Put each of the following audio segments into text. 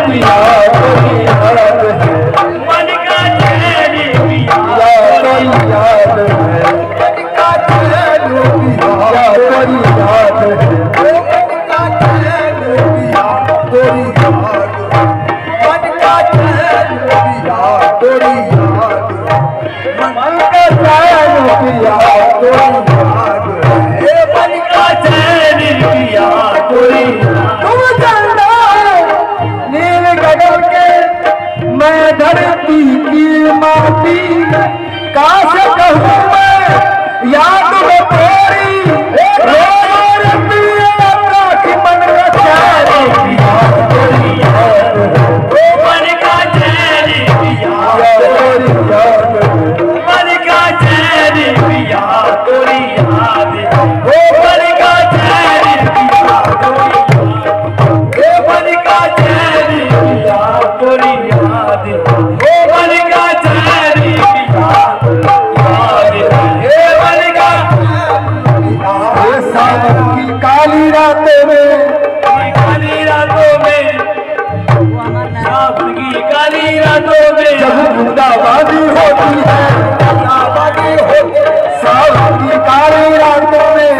पिया कोई याद है, मन का चैन पिया कोई याद है, मन का चैन पिया कोई याद है, मन का चैन पिया कोई याद है, मन का चैन पिया कोई याद है, मन का चैन पिया कोई याद है, मन का चैन पिया कोई तुम चलना नील गगन के मैं धरती की माटी काश कहूँ मैं याद में तेरी मन का चैन पिया कोई याद है, मन का चैन पिया कोई याद है, मन का चैन पिया कोई याद है, मन का चैन पिया कोई मन का चैन पिया कोई याद है, मन का चैन पिया याद है, मन का सावन की काली रातों में, काली रातों में, सावन की काली रातों में जब बूंदाबांदी होती है, बूंदाबांदी होती है, सावन की काली रातों में,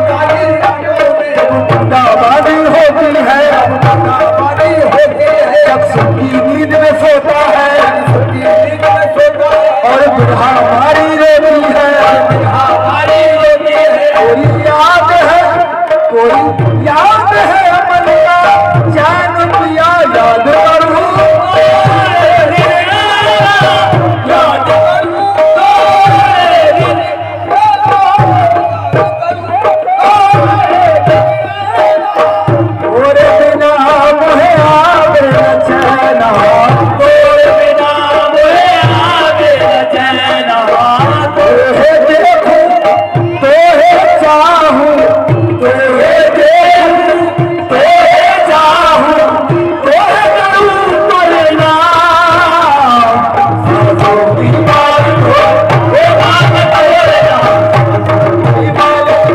काली रातों में जब बूंदाबांदी होती है, बूंदाबांदी होती है, जब सुखी नींद में सोता है, सुखी नींद में सोता है, और बुढ़ा हमारी रोती है, बुढ़ा हमारी रोती है, कोई याद है, कोई याद है मन का चैन पिया याद करूं, याद करूं तोरे बिना मुझे आवे न चैना, तोरे बिना मुझे आवे न चैना, तोहे देखूं तोहे चाहूं, तोहे देखूं तोहे चाहूं, तोहे करूं तोरे नाम, सांसों की बात हो वो बात तोरे नाम, सांसों की बात हो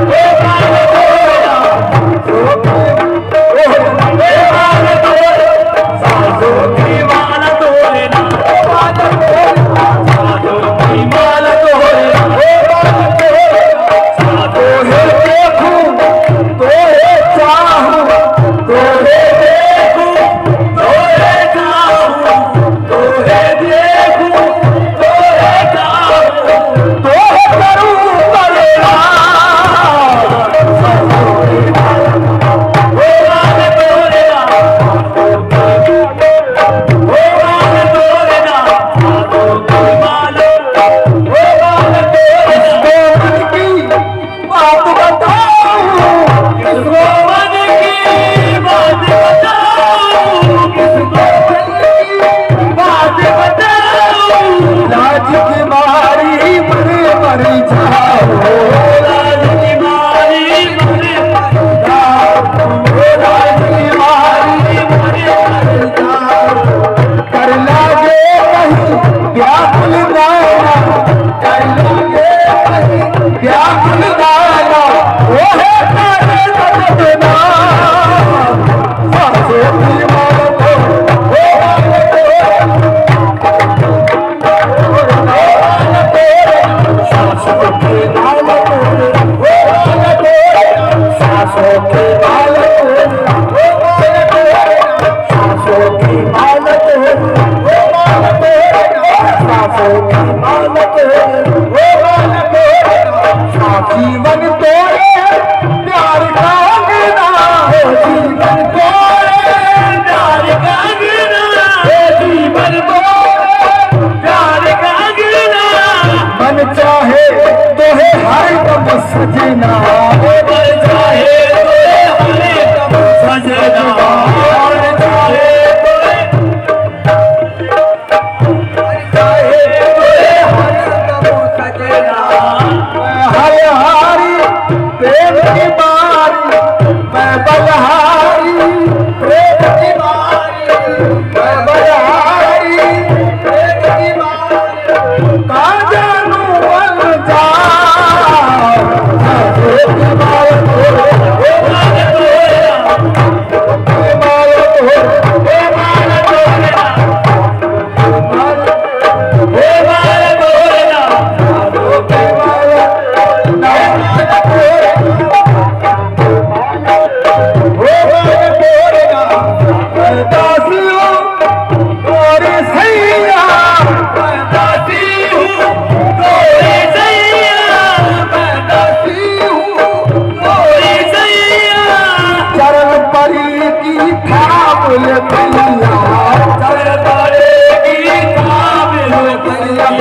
वो बात तोरे नाम, सांसों की बात तोरे नाम, बात तोरे नाम, सांसों की बात तोरे नाम, बात तोरे नाम, तोहे देखूं तोहे चाहूं, तोहे देखूं तोहे चाहूं, तोहे देखूं तोहे चाहूं, तोहे करूं तोरे नाम, सांसों की बात वो बात तोरे नाम, सांसों की वो बात तोरे नाम, सांसों की बात वो बात तोरे किसको मन की बात बताऊं, किसको मन की बात बताऊं, लाज की मारी मरे मरी जाओ, लाज की मारी मरे मरी जाओ, लाज की मारी मरे मरी जाओ, कर लागे कहीं व्याकुल नाना, कर लागे कहीं व्याकुल नाना, वो है तारे सजना, सांसों की बात हो वो बात तोरे, सांसों की बात तोरे, वो बात तोरे, सांसों की बात तोरे, वो बात तोरे, सांसों की बात तोरे, वो बात तोरे, सांसों की बात तोरे, वो बात तोरे, जीवन तोरे प्यार का अंगना हो, जीवन तोरे प्यार का अंगना हो, जीवन तोरे प्यार का अंगना, मन चाहे तोहे हर दम सजना, मन चाहे तोहे हर दम सजना, मन चाहे तोहे हर दम सजना, हर हारी प्रेम की बारी, मैं बलहारी प्रेम की बारी, मैं बलहारी प्रेम की बारी, का जानू बन जा, सांसों की बात हो वो बात तोरे नाम, सांसों की बात हो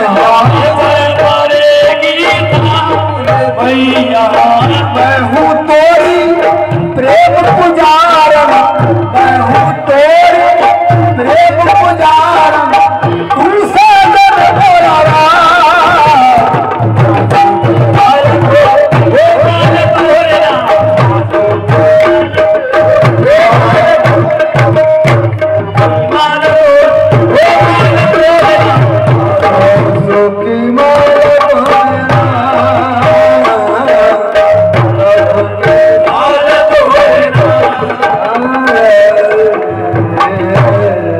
हाँ